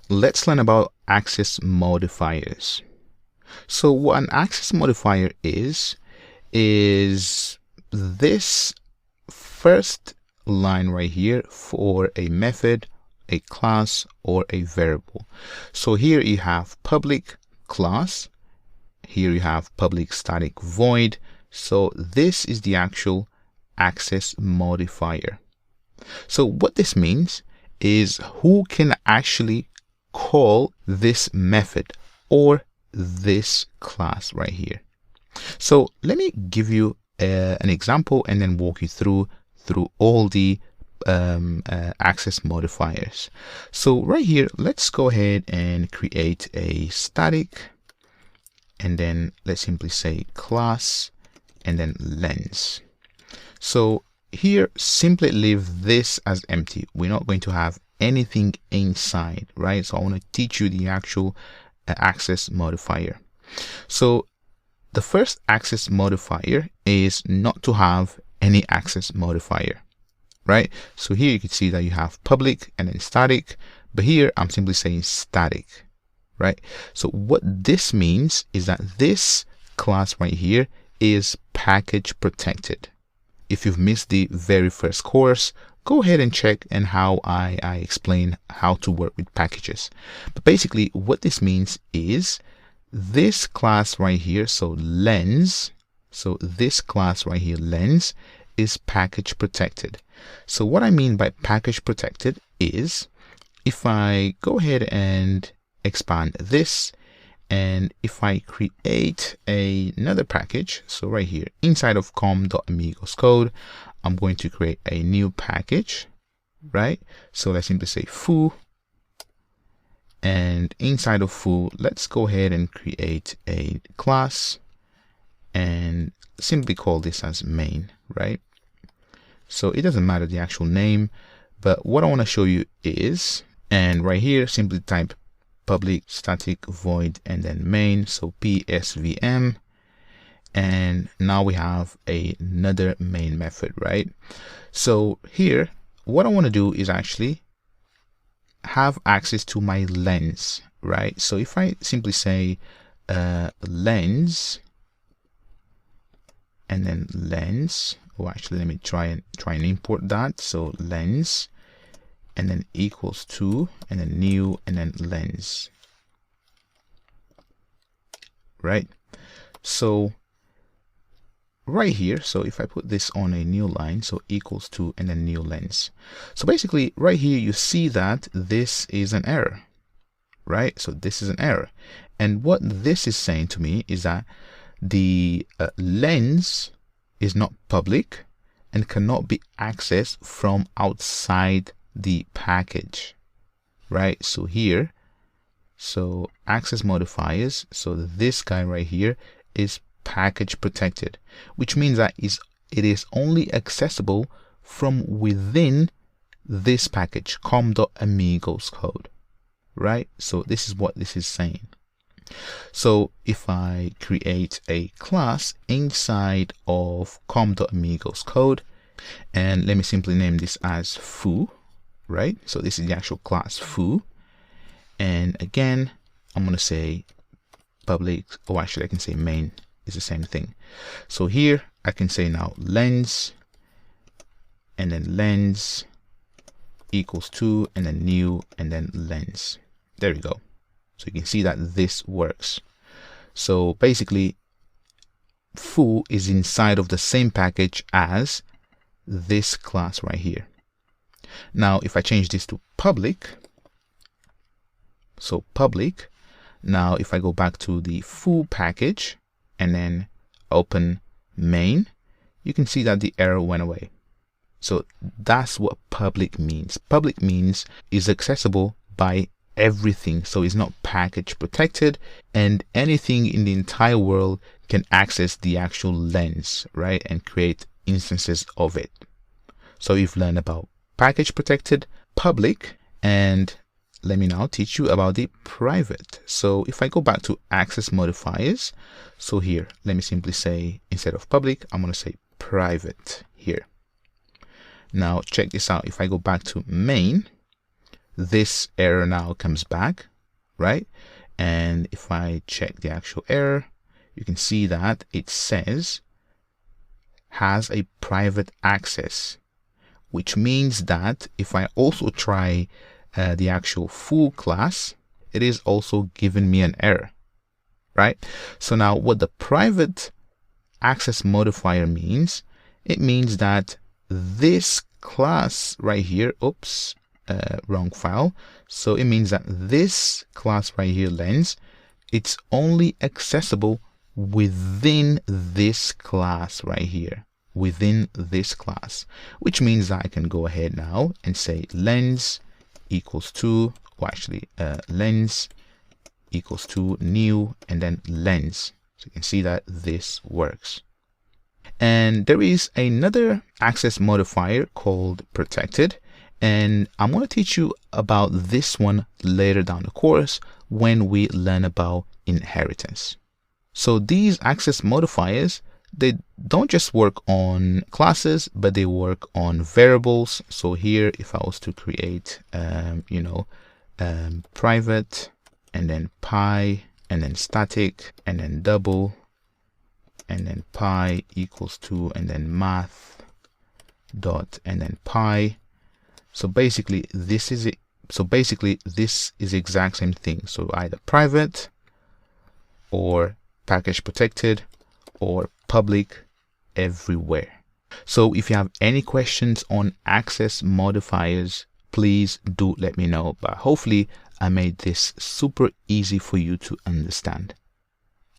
let's learn about access modifiers. So what an access modifier is this first line right here for a method, a class, or a variable. So here you have public class, here you have public static void. So this is the actual access modifier. So what this means is who can actually call this method or this class right here. So let me give you an example and then walk you through all the access modifiers. So right here, let's go ahead and create a static, and then let's simply say class and then lens. So here, simply leave this as empty. We're not going to have anything inside, right? So I want to teach you the actual access modifier. So the first access modifier is not to have any access modifier, right? So here you can see that you have public and then static, but here I'm simply saying static, right? So what this means is that this class right here is package protected. If you've missed the very first course, go ahead and check and how I explain how to work with packages. But basically what this means is this class right here, so lens, so this class right here, lens, is package protected. So what I mean by package protected is if I go ahead and expand this, and if I create another package, so right here inside of com.amigos code, I'm going to create a new package, right? So let's simply say foo, and inside of foo, let's go ahead and create a class and simply call this as main, right? So it doesn't matter the actual name, but what I want to show you is, and right here simply type public static void and then main, so psvm, and now we have another main method, right? So here what I want to do is actually have access to my lens, right? So if I simply say lens and then lens, or actually let me try and import that, so lens and then equals to, and then new, and then lens, right? So right here, so if I put this on a new line, so equals to, and then new lens. So basically right here, you see that this is an error, right? So this is an error. And what this is saying to me is that the lens is not public and cannot be accessed from outside the package, right? So here, so access modifiers, so this guy right here is package protected, which means that it is only accessible from within this package, com.amigos code, right? So this is what this is saying. So if I create a class inside of com.amigos code, and let me simply name this as foo, right? So this is the actual class foo, and again I'm going to say public, or actually I can say main is the same thing. So here I can say now lens, and then lens equals to, and then new, and then lens. There we go. So you can see that this works. So basically foo is inside of the same package as this class right here. Now if I change this to public, so public, now if I go back to the foo package and then open main, you can see that the error went away. So that's what public means. Public means is accessible by everything, so it's not package protected, and anything in the entire world can access the actual lens, right, and create instances of it. So you've learned about package protected, public, and let me now teach you about the private. So if I go back to access modifiers, so here let me simply say, instead of public, I'm going to say private here. Now check this out. If I go back to main, this error now comes back, right? And if I check the actual error, you can see that it says has a private access, which means that if I also try the actual full class, it is also giving me an error, right? So now what the private access modifier means, it means that this class right here, oops, wrong file. So it means that this class right here, lens, it's only accessible within this class right here, within this class, which means that I can go ahead now and say lens equals to, or actually lens equals to new, and then lens. So you can see that this works. And there is another access modifier called protected, and I'm going to teach you about this one later down the course when we learn about inheritance. So these access modifiers, they don't just work on classes, but they work on variables. So here, if I was to create, private, and then pi, and then static, and then double, and then pi equals to, and then math dot, and then pi. So basically, this is it. So basically, this is the exact same thing. So either private, or package protected, or public everywhere. So if you have any questions on access modifiers, please do let me know. But hopefully I made this super easy for you to understand.